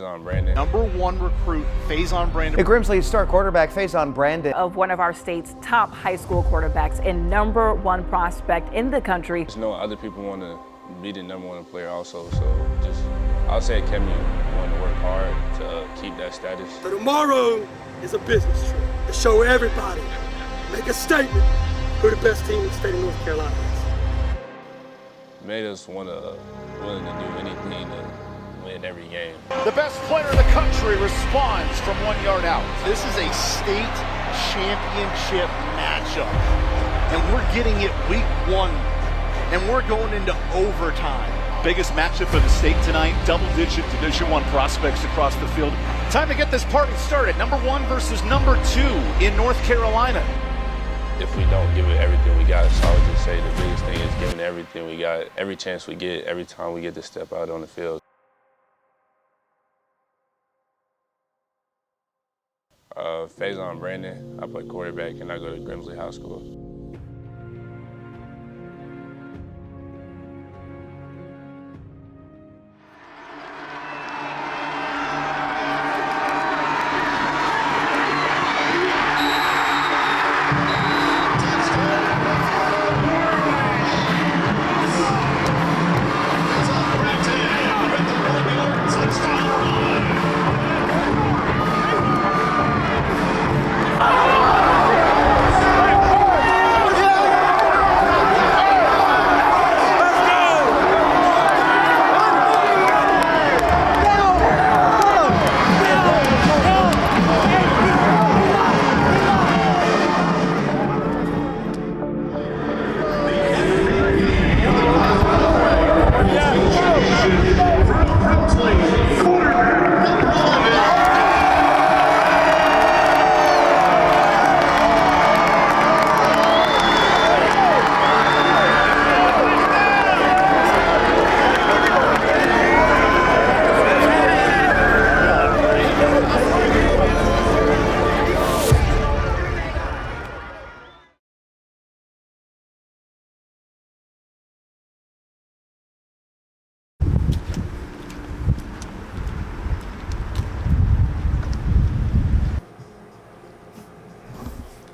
Faizon Brandon. #1 recruit, Faizon Brandon. Grimsley's star quarterback, Faizon Brandon. Of one of our state's top high school quarterbacks and #1 prospect in the country. Just know other people want to be the #1 player also, so just, I'll say it kept me wanting to work hard to keep that status. So tomorrow is a business trip to show everybody, make a statement, who the best team in the state of North Carolina is. Made us willing to do anything to win every game. The best player in the country responds from 1 yard out. This is a state championship matchup, and we're getting it week 1, and we're going into overtime. Biggest matchup of the state tonight, double-digit Division I prospects across the field. Time to get this party started. #1 versus #2 in North Carolina. If we don't give it everything we got, so I would just say the biggest thing is giving everything we got, every chance we get, every time we get to step out on the field. Faizon Brandon, I play quarterback and I go to Grimsley High School.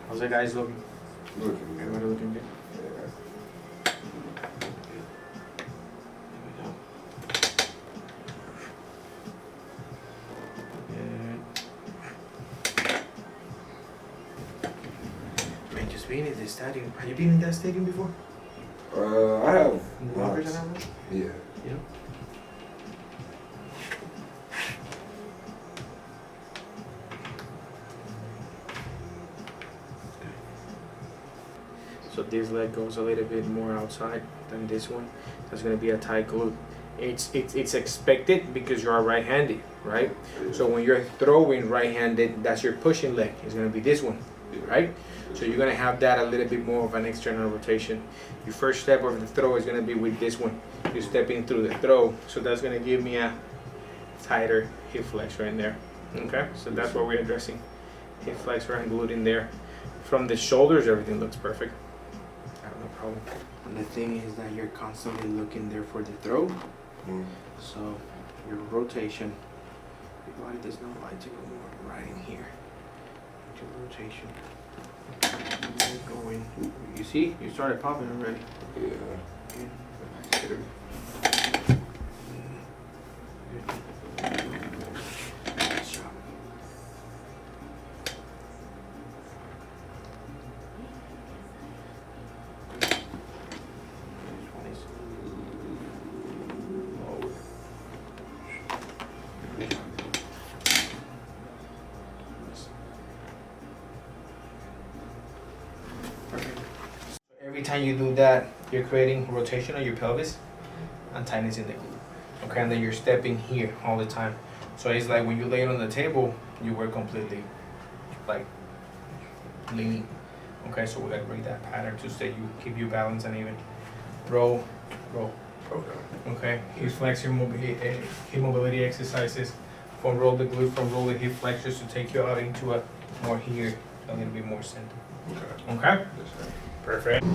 How's it guys looking? Looking good. Everybody looking good? Yeah. Man, just being in this stadium. Have you been in that stadium before? I have. Longer than that one? Yeah. Yeah. So this leg goes a little bit more outside than this one. That's going to be a tight glute. It's expected because you are right-handed, right? So when you're throwing right-handed, that's your pushing leg. It's going to be this one, right? So you're going to have that a little bit more of an external rotation. Your first step of the throw is going to be with this one. You're stepping through the throw. So that's going to give me a tighter hip flex right there. Okay, so that's what we're addressing. Hip flex right and glute in there. From the shoulders, everything looks perfect. I have no problem. And the thing is that you're constantly looking there for the throw. So your rotation, your body does not like to go more right in here. Your rotation. Going. You see, you started popping already. Yeah. Good. Nice job. Every time you do that, you're creating rotation on your pelvis and tightness in the glute. Okay, and then you're stepping here all the time. So it's like when you lay it on the table, you work completely like leaning. Okay, so we gotta break that pattern to stay you keep you balanced and even. Roll, roll. Okay, hip flex your mobility exercises. From roll the glute, from roll the hip flexors to take you out into a more here, a little bit more center. Okay? Perfect.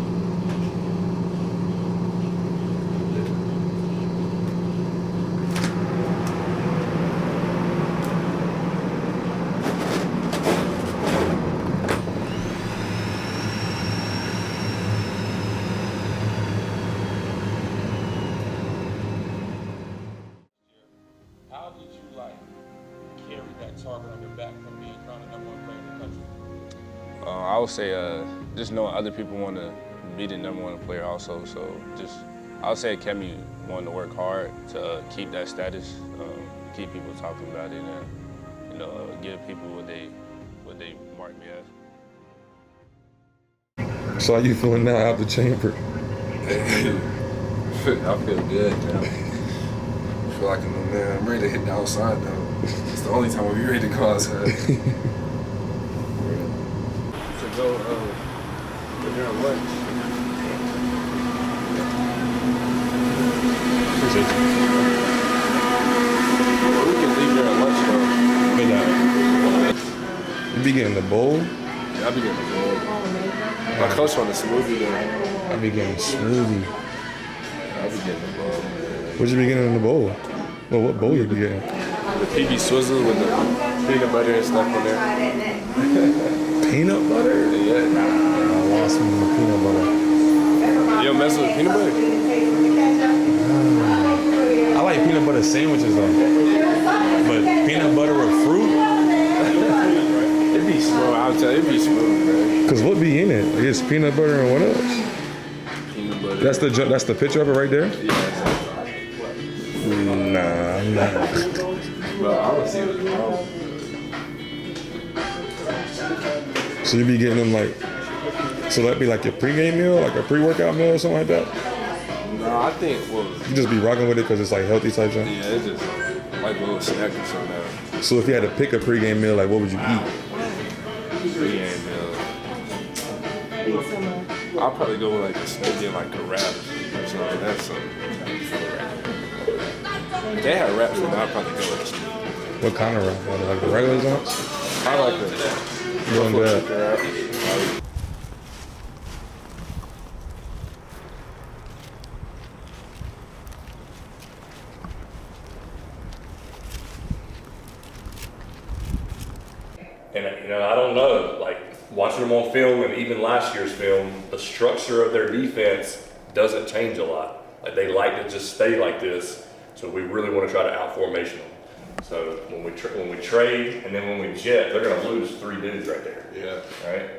did you like carry that target on your back from being crowned the #1 player in the country? I would say just knowing other people want to be the #1 player also. So I would say it kept me wanting to work hard to keep that status, keep people talking about it, and give people what they mark me as. So how you feeling now out the chamber? I feel good, man. I feel like a new man. I'm ready to hit the outside though. It's the only time I'll be ready to go outside. To go during lunch. Appreciate you. We can leave during lunch though. You be getting the bowl? Yeah, I be getting the bowl. My coach on the smoothie though. I be getting smoothie. I be getting the bowl. What you be getting in the bowl? Well, what bowl you be getting? The PB Swizzle with the peanut butter and stuff on there. Peanut butter? Yeah. I lost me in the peanut butter. You don't mess with peanut butter? I like peanut butter sandwiches though. But peanut butter with fruit? It'd be smooth. I'll tell you, it'd be smooth, man. Cause what be in it? It's peanut butter and what else? Peanut butter. That's the picture of it right there? Yeah. Nah. Well, I don't see it. So you be getting them like, so that'd be like your pregame meal, like a pre-workout meal or something like that? No, I think, well, You just be rocking with it because it's like healthy type thing? yeah, it's just like a little snack or something now. So if you had to pick a pregame meal, like what would you eat? Pregame meal. I'll probably go with like a steak and like a wrap or something. That's something. If they had wraps, then I'd probably go with a steak. What kind of wrap? Like the regular ones? I like the Doing that. chicken wrap. And I don't know, like watching them on film and even last year's film, the structure of their defense doesn't change a lot. Like they like to just stay like this, so we really want to try to out-formation them. So when we trade and then when we jet, they're going to lose 3 dudes right there. Yeah. Right?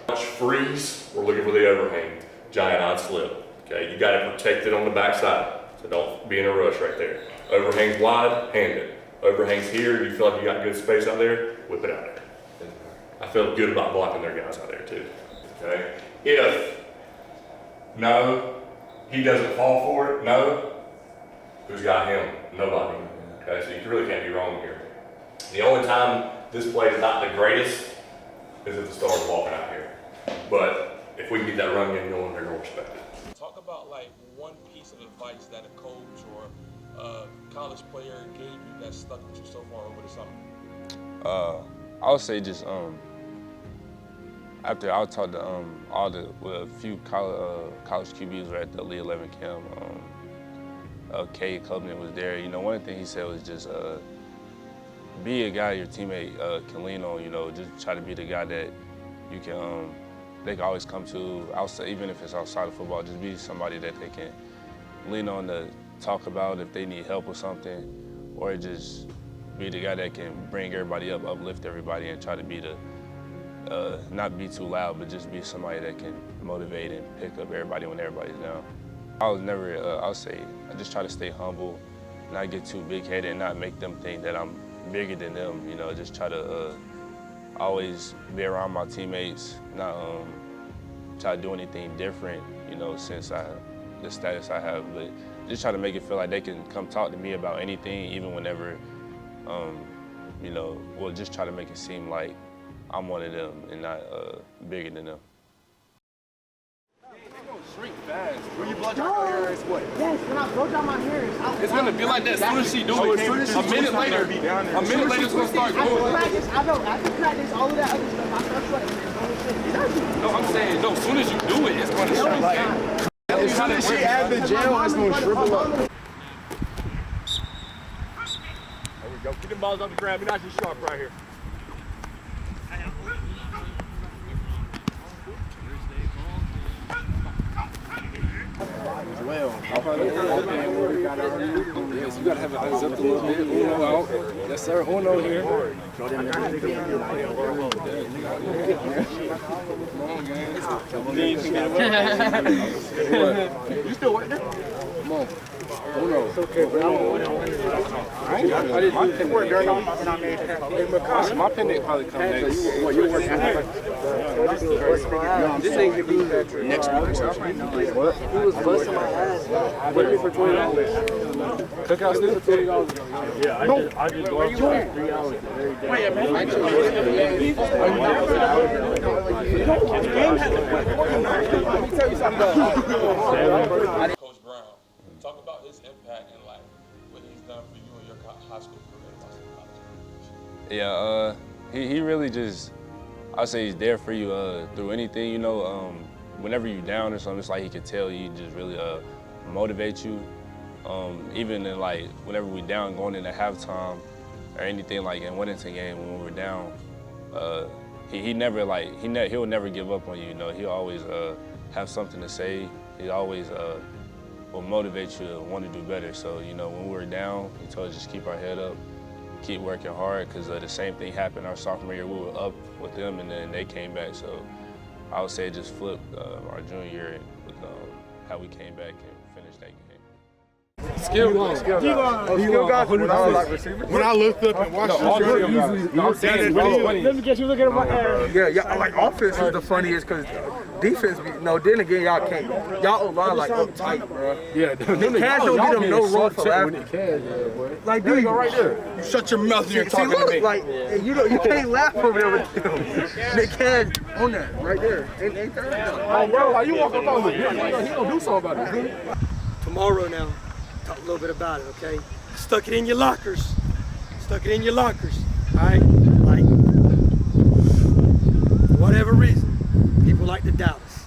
Watch freeze, we're looking for the overhang, giant odd slip. Okay, you got to protect it on the backside, so don't be in a rush right there. Overhangs wide, hand it. Overhangs here, you feel like you got good space out there, whip it out there. I feel good about blocking their guys out there too. Okay, if no, he doesn't fall for it, no, who's got him? Nobody. Okay, so you really can't be wrong here. The only time this play is not the greatest is if the star's walking out here. But if we can get that run game going, they're going to respect it. Talk about like one piece of advice that a coach or a college player gave you that stuck with you so far over the summer. I would say just after I talked to a few college QBs were at the Elite 11 camp. Kay Covenant was there. One of the things he said was just be a guy your teammate can lean on. Just try to be the guy that you can they can always come to outside, even if it's outside of football. Just be somebody that they can lean on to talk about if they need help with something, or just be the guy that can bring everybody up, uplift everybody, and try to be the not be too loud, but just be somebody that can motivate and pick up everybody when everybody's down. I was never, I'll say, I just try to stay humble, not get too big-headed, and not make them think that I'm bigger than them. Just try to always be around my teammates, not try to do anything different, since the status I have, but just try to make it feel like they can come talk to me about anything, even whenever, we'll just try to make it seem like I'm one of them and not bigger than them. Shrink fast. When you blow dry your hair, it's what? Yes, when I blow dry my hair, It's gonna be like that as soon as she do it. A minute later, it's gonna start going. I know, after practice, all of that other stuff, I start sweating. No, I'm saying, no, as soon as you do it, it's gonna shrink. As soon as she add the gel, it's gonna shrivel up. There we go. Get them balls on the ground. Be nice and sharp right here. as well. Yes, you gotta have it eyes up a little bit. Uno out. Yes, sir. Uno here. Come on, guys. You still working there? Come on. Uno. It's okay, bro. I didn't my pen work during my pen didn't probably come next. You working this ain't the good next week. What? He was busting my ass. What is it for $20? Cookout still for $20? Yeah, I just go out for 3 hours every day. Wait a minute. Let me tell you something about Coach Brown, talk about his impact in life, what he's done for you in your high school career. Yeah, he really just, I say he's there for you through anything, you know. Whenever you're down or something, it's like he can tell you, just really motivate you. Even in like, whenever we're down going into halftime or anything like in Winnington game when we're down, he never like, he'll never give up on you, you know. He'll always have something to say. He always will motivate you to want to do better. So, you know, when we were down, he told us just keep our head up, keep working hard, because the same thing happened our sophomore year. We were up with them, and then they came back. So I would say it just flipped our junior year with how we came back and finished that game. Skill guys. When I looked up and watched Let me get you looking at my ass. Yeah, like offense is the funniest because defense, then again, y'all can't. Y'all O-line like uptight, bro. Yeah, Cash don't get them no room for laughing. Like, dude, go right there. You shut your mouth here and talking to me. Like, you can't laugh over there with them. They Cash on that right there. Ain't that? Oh, bro, how you walk up on me? He gonna do something about it. Tomorrow now, talk a little bit about it, okay? Stuck it in your lockers. Stuck it in your lockers, all right? Like, for whatever reason, people like to doubt us,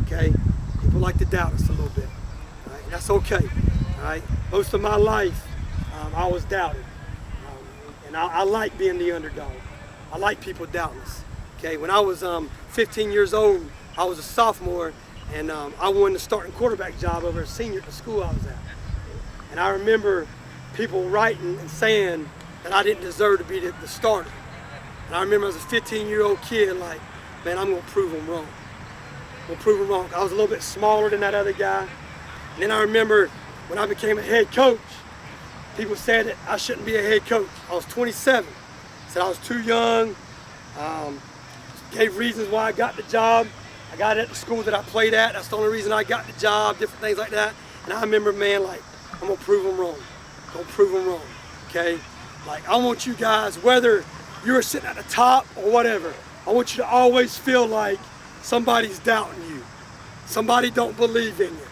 okay? People like to doubt us a little bit, all right? And that's okay, all right? Most of my life, I was doubted, and I like being the underdog. I like people doubting us, okay? When I was 15 years old, I was a sophomore, and I won the starting quarterback job over a senior at the school I was at. And I remember people writing and saying that I didn't deserve to be the starter. And I remember as a 15-year-old kid, like, man, I'm gonna prove them wrong. I'm gonna prove them wrong. I was a little bit smaller than that other guy. And then I remember when I became a head coach, people said that I shouldn't be a head coach. I was 27, said I was too young, gave reasons why I got the job. I got it at the school that I played at. That's the only reason I got the job, different things like that. And I remember, man, like, I'm gonna prove them wrong. I'm gonna prove them wrong, okay? Like, I want you guys, whether you're sitting at the top or whatever, I want you to always feel like somebody's doubting you. Somebody don't believe in you.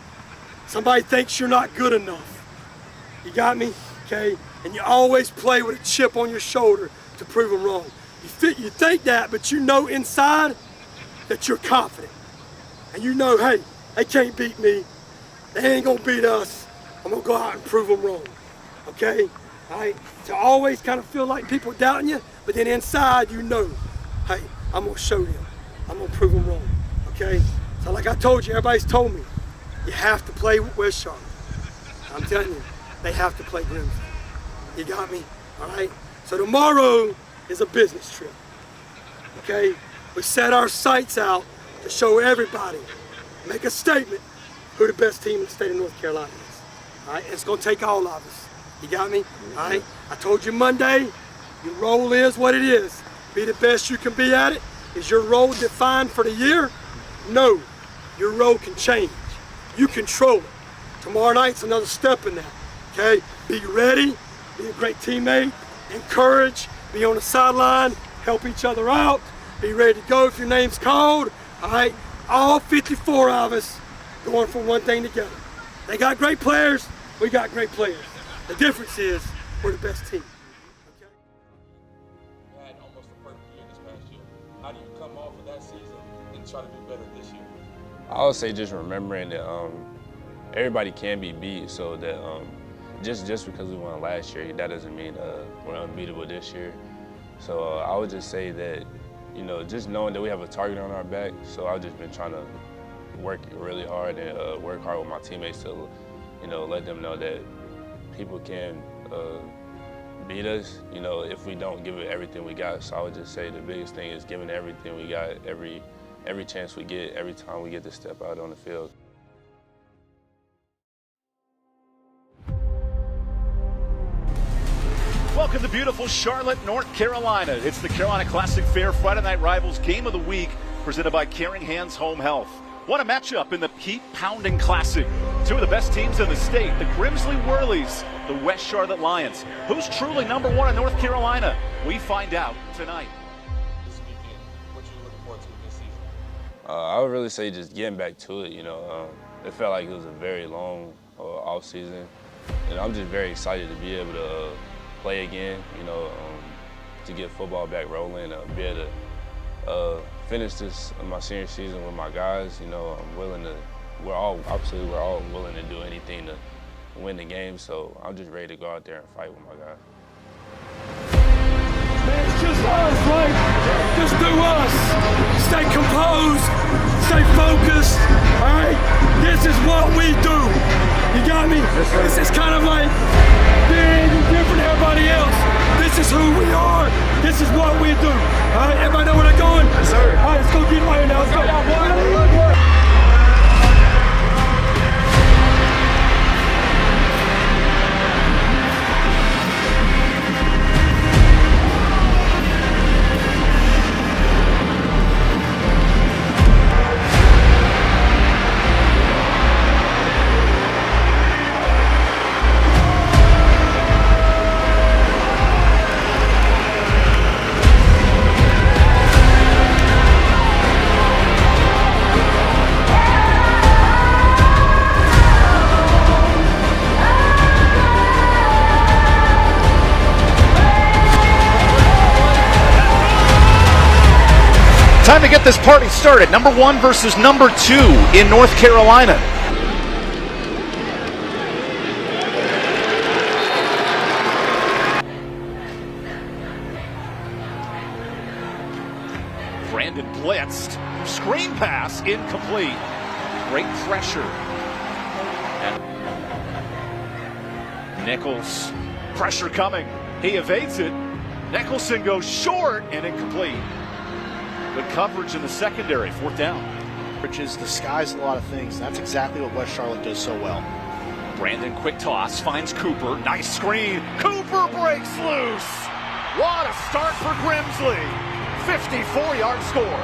Somebody thinks you're not good enough. You got me? Okay? And you always play with a chip on your shoulder to prove them wrong. You think that, but you know inside that you're confident. And you know, hey, they can't beat me. They ain't gonna beat us. I'm gonna go out and prove them wrong, okay? All right, to always kind of feel like people doubting you, but then inside you know, hey, I'm gonna show them. I'm gonna prove them wrong, okay? So like I told you, everybody's told me, you have to play with West Charlotte. I'm telling you, they have to play Grimsby. You got me, all right? So tomorrow is a business trip, okay? We set our sights out to show everybody, make a statement, who the best team in the state of North Carolina is. All right, it's gonna take all of us. You got me? All right, I told you Monday, your role is what it is. Be the best you can be at it. Is your role defined for the year? No, your role can change. You control it. Tomorrow night's another step in that, okay? Be ready, be a great teammate, encourage, be on the sideline, help each other out, be ready to go if your name's called, all right? All 54 of us going for one thing together. They got great players, we got great players. The difference is we're the best team. Okay? You had almost a perfect year this past year. How do you come off of that season and try to do better this year? I would say just remembering that everybody can be beat, so that just because we won last year, that doesn't mean we're unbeatable this year. So I would just say that, you know, just knowing that we have a target on our back, so I've just been trying to work really hard and work hard with my teammates to, let them know that people can beat us, if we don't give it everything we got. So I would just say the biggest thing is giving everything we got every chance we get, every time we get to step out on the field. Welcome to beautiful Charlotte, North Carolina. It's the Carolina Classic Fair Friday Night Rivals Game of the Week, presented by Caring Hands Home Health. What a matchup in the Keep Pounding Classic. Two of the best teams in the state, the Grimsley Whirlies, the West Charlotte Lions. Who's truly number one in North Carolina? We find out tonight. This weekend, what you looking forward to this season? I would really say just getting back to it. It felt like it was a very long off season, and I'm just very excited to be able to play again. To get football back rolling, be able to finish my senior season with my guys. I'm willing to. We're all willing to do anything to win the game. So I'm just ready to go out there and fight with my guys. It's just us, right? Just do us. Stay composed. Stay focused. All right? This is what we do. You got me? This is kind of like being different than everybody else. This is who we are. This is what we do. All right? Everybody know where they're going? Yes, sir. All right, let's go get right now. Let's go. Time to get this party started. Number one versus number two in North Carolina. Brandon blitzed. Screen pass incomplete. Great pressure. And Nichols. Pressure coming. He evades it. Nicholson goes short and incomplete. Good coverage in the secondary, fourth down. Which is disguise a lot of things. That's exactly what West Charlotte does so well. Brandon, quick toss, finds Cooper. Nice screen. Cooper breaks loose. What a start for Grimsley. 54-yard score.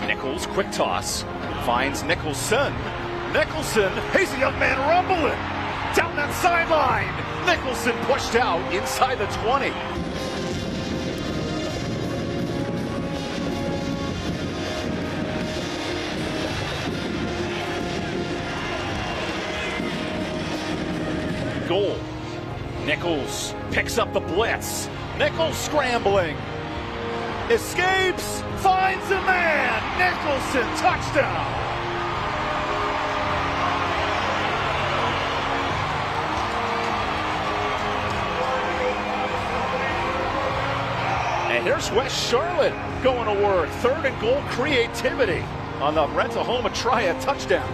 Nichols, quick toss, finds Nicholson. Nicholson, he's a young man rumbling. Down that sideline. Nicholson pushed out inside the 20. Goal. Nichols picks up the blitz. Nichols scrambling. Escapes, finds a man. Nicholson, touchdown. And here's West Charlotte going to work. Third and goal creativity on the Rent-A-Home Triad touchdown.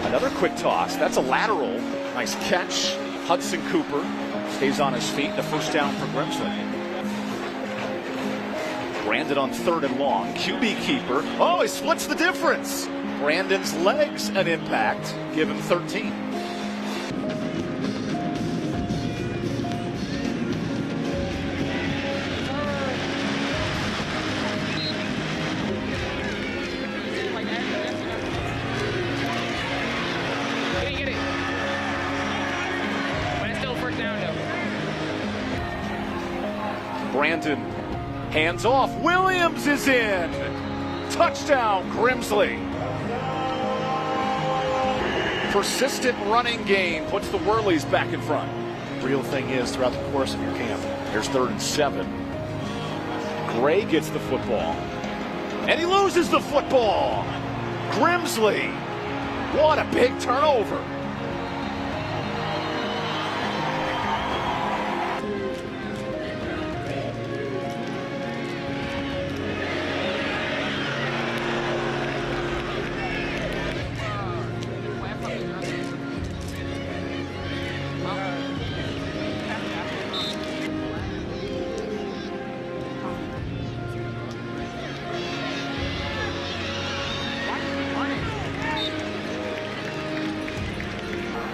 Another quick toss. That's a lateral. Nice catch. Hudson Cooper stays on his feet. The first down for Grimsley. Brandon on third and long. QB keeper. Oh, he splits the difference. Brandon's legs an impact. Give him 13. Brandon, hands off. Williams is in. Touchdown, Grimsley. Persistent running game puts the Whirlies back in front. real thing is throughout the course of your camp. Here's 3rd and 7. Gray gets the football. And he loses the football. Grimsley. What a big turnover.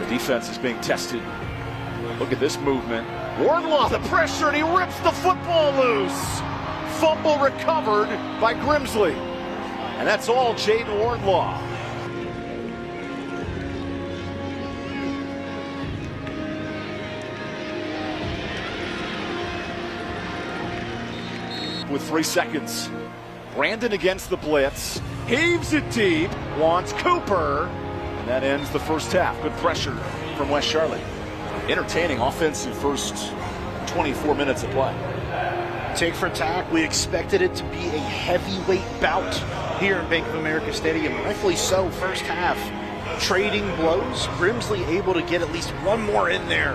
Defense is being tested. Look at this movement. Wardlaw, the pressure, and he rips the football loose. Fumble recovered by Grimsley. And that's all Jaden Wardlaw. With 3 seconds. Brandon against the blitz. Heaves it deep. Wants Cooper. And that ends the first half. Good pressure from West Charlotte. Entertaining offensive first 24 minutes of play. Take for tack. We expected it to be a heavyweight bout here in Bank of America Stadium. Rightfully so, first half. Trading blows. Grimsley able to get at least one more in there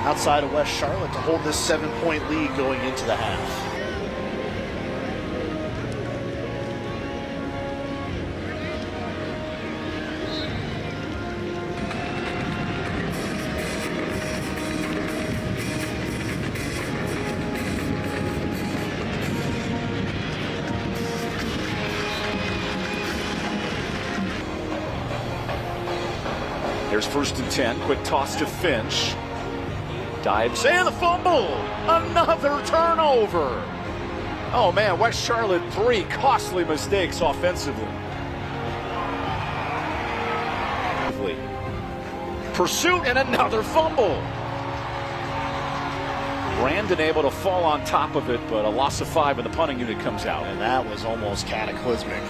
outside of West Charlotte to hold this 7-point lead going into the half. Here's 1st and 10. Quick toss to Finch. Dives and the fumble. Another turnover. Oh man, West Charlotte 3 costly mistakes offensively. Pursuit and another fumble. Brandon able to fall on top of it, but a loss of 5 and the punting unit comes out. And that was almost cataclysmic.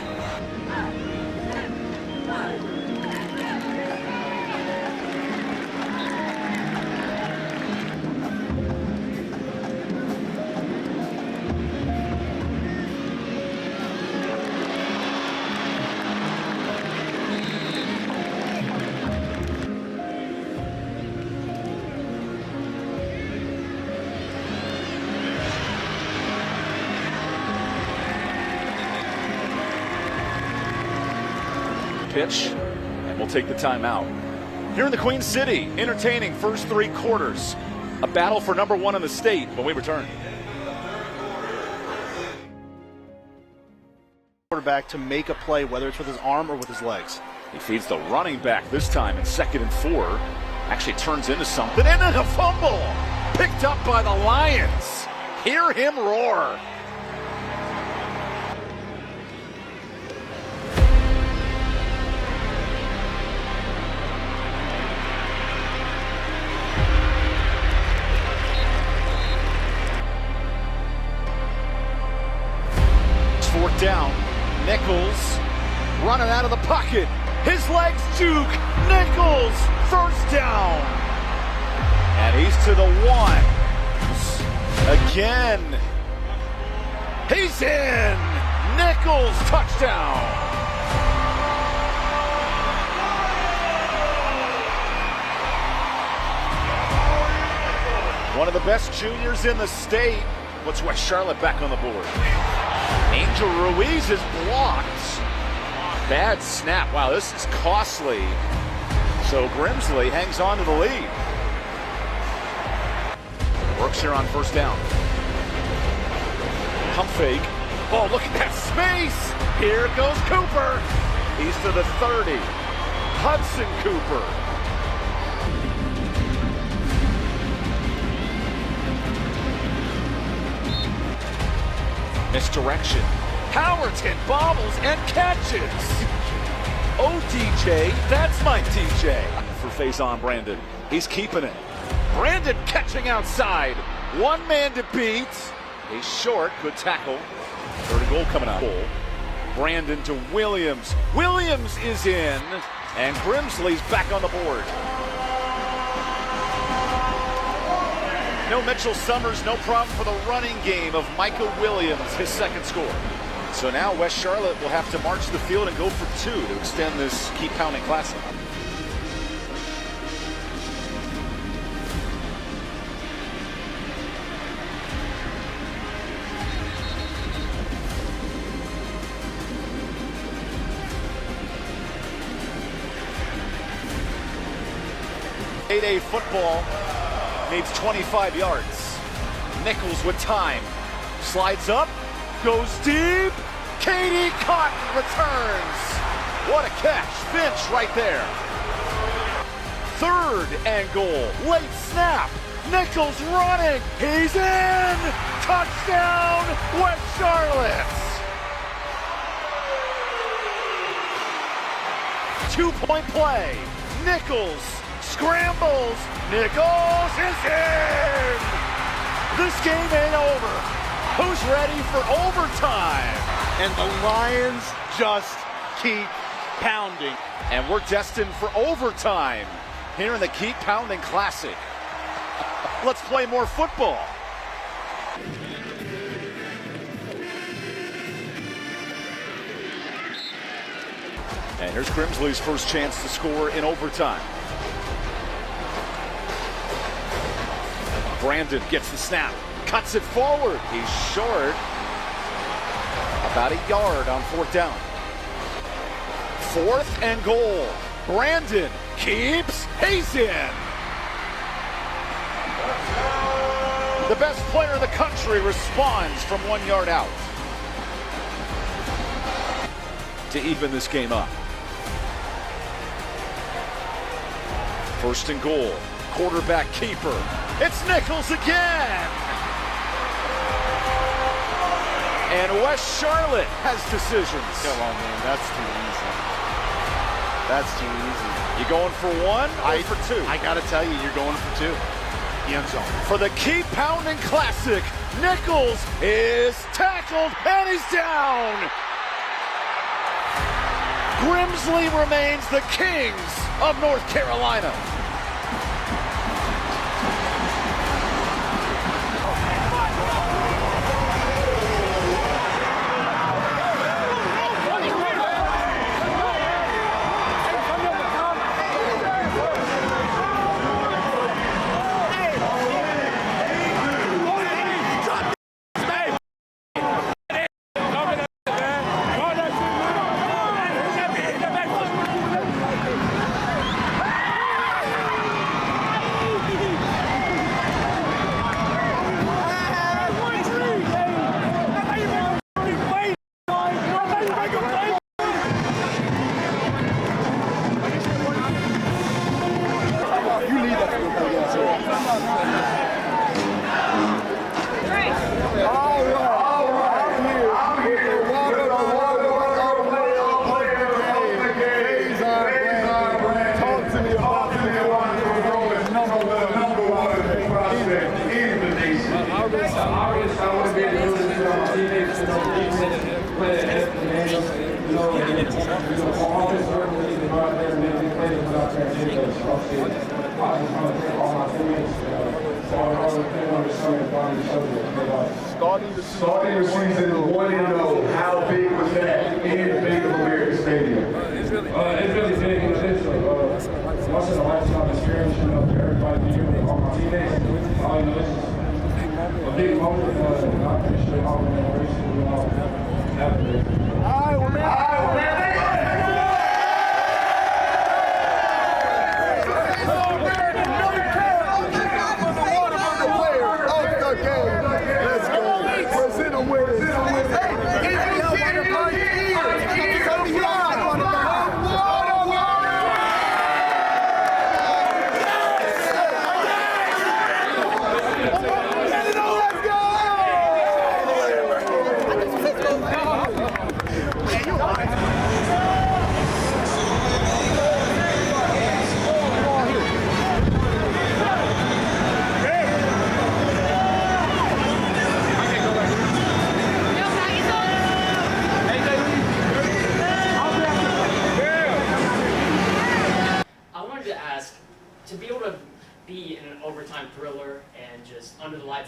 Pitch, and we'll take the timeout. Here in the Queen City, entertaining first 3 quarters. A battle for number 1 in the state when we return. Quarterback to make a play, whether it's with his arm or with his legs. He feeds the running back this time in 2nd and 4. Actually turns into something, and then a fumble! Picked up by the Lions. Hear him roar. Down. Nichols running out of the pocket. His legs juke. Nichols, 1st down. And he's to the 1. Again. He's in. Nichols, touchdown. One of the best juniors in the state. Puts West Charlotte back on the board. Angel Ruiz is blocked. Bad snap. Wow, this is costly. So Grimsley hangs on to the lead. Works here on 1st down. Pump fake. Oh, look at that space. Here goes Cooper. He's to the 30. Hudson Cooper. Misdirection. Howerton bobbles and catches. Oh, DJ, that's my DJ. For Faizon Brandon. He's keeping it. Brandon catching outside. 1 man to beat. He's short. Good tackle. 3rd and goal coming up. Brandon to Williams. Williams is in. And Grimsley's back on the board. No Mitchell Summers, no problem for the running game of Micah Williams, his second score. So now West Charlotte will have to march the field and go for 2 to extend this Keep Pounding Classic. A football needs 25 yards. Nichols with time. Slides up, goes deep. Katie Cotton returns. What a catch. Finch right there. 3rd and goal. Late snap. Nichols running. He's in. Touchdown, West Charlotte. 2-point play. Nichols scrambles. Nichols is in. This game ain't over. Who's ready for overtime? And the Lions just keep pounding. And we're destined for overtime here in the Keep Pounding Classic. Let's play more football. And here's Grimsley's first chance to score in overtime. Brandon gets the snap, cuts it forward. He's short. About a yard on 4th down. 4th and goal. Brandon keeps. He's in. The best player in the country responds from 1 yard out to even this game up. 1st and goal. Quarterback keeper. It's Nichols again. And West Charlotte has decisions. Come on, man. That's too easy. That's too easy. You going for 1 or for 2? I got to tell you, you're going for 2. The end zone. For the Keep Pounding Classic, Nichols is tackled and he's down. Grimsley remains the kings of North Carolina. Starting the season 1-0, how big was that in Bank of America Stadium? It's really big in the sense of once in a lifetime experience, for everybody to be here with all my teammates. This is a big moment, and I appreciate all the inspiration we all have today. All right, man.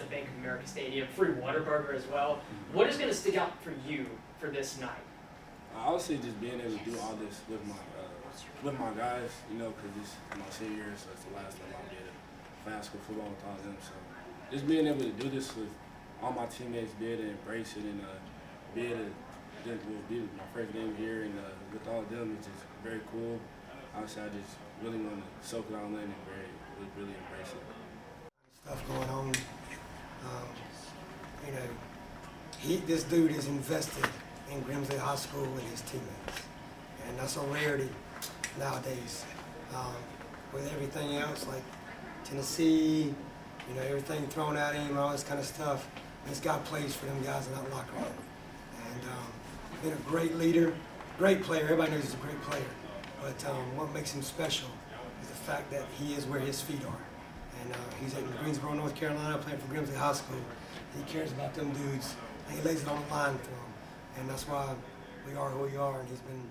at Bank of America Stadium, free Whataburger as well. What is going to stick out for you for this night? I would say just being able to do all this with my guys, you know, because this is my senior year, so it's the last time I'll be able to play high school football with all them. So just being able to do this with all my teammates, be able to embrace it and be able to be my first game here and with all of them is just very cool. Obviously, I just really want to soak it all in and really embrace it. Stuff going on. You know, this dude is invested in Grimsley High School with his teammates, and that's a rarity nowadays. With everything else, like Tennessee, you know, everything thrown at him, all this kind of stuff, this guy plays for them guys in that locker room. And been a great leader, great player. Everybody knows he's a great player. But what makes him special is the fact that he is where his feet are. And he's in Greensboro, North Carolina, playing for Grimsley High School. He cares about them dudes, and he lays it on the line for them. And that's why we are who we are, and he's been